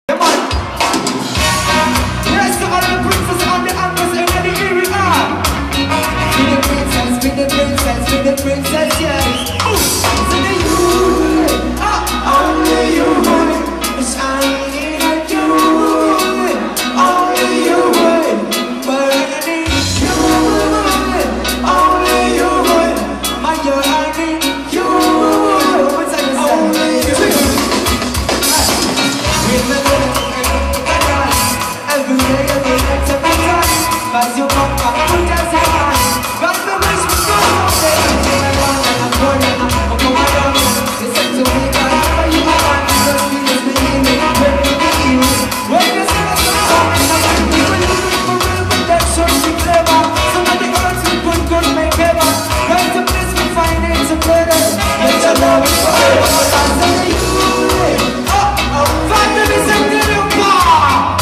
Come on. Yes, to all the princes and the actors, everybody here we are. Be the princess, be the princess, be the princess, yes. To the you, only you, shining at you, only you, burning you, only you, my girl, I need you, only you. Every day, every night, every time, as you come back, put your hand. God, the wish me so much. I'm going to come around. Listen to me, God, where you are. Just please believe me, when you believe me. When you see us coming, I'm going to be with you for real protection, be clever. Some of the girls we could make better. Right to place we find it together. Let your love be forever. I'm telling you, find the reason to do power.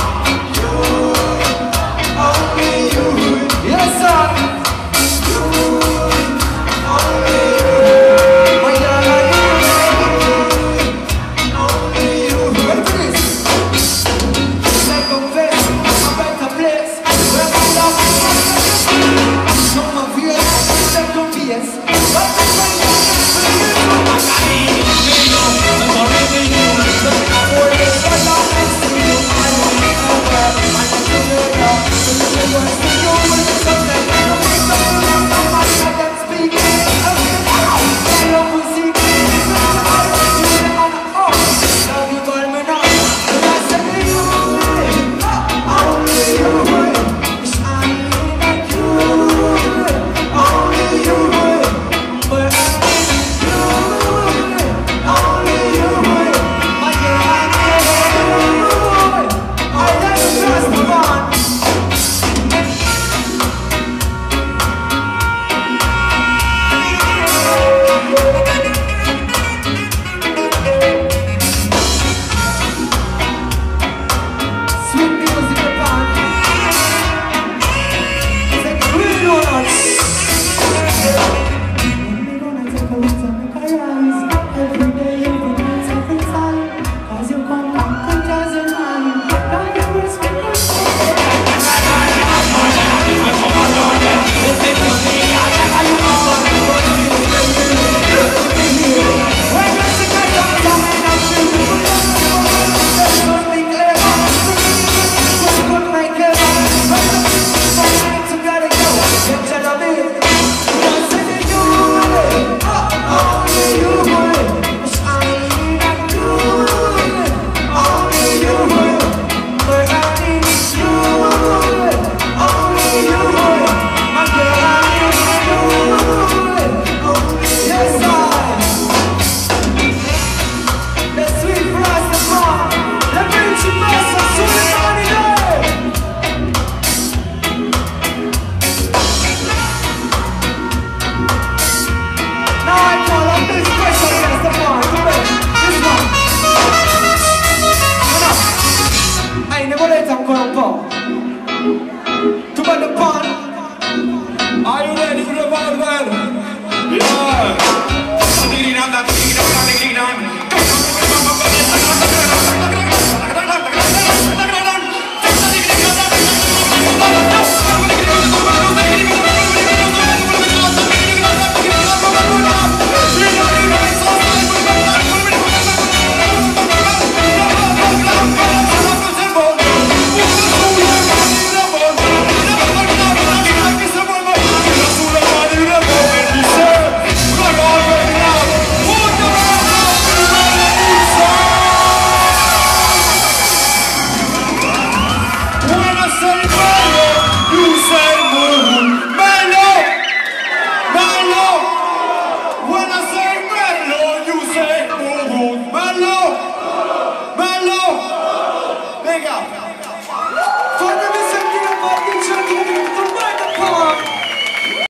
Yes, sir. You, only you. My girl, only you. Ready for this? Like a face, a better place. Where my love is from my fears, like a PS. But the one you for you. I need you, I'm already you. For this, I love next to you. I don't need no word. I need to know love. So you know what's to do. You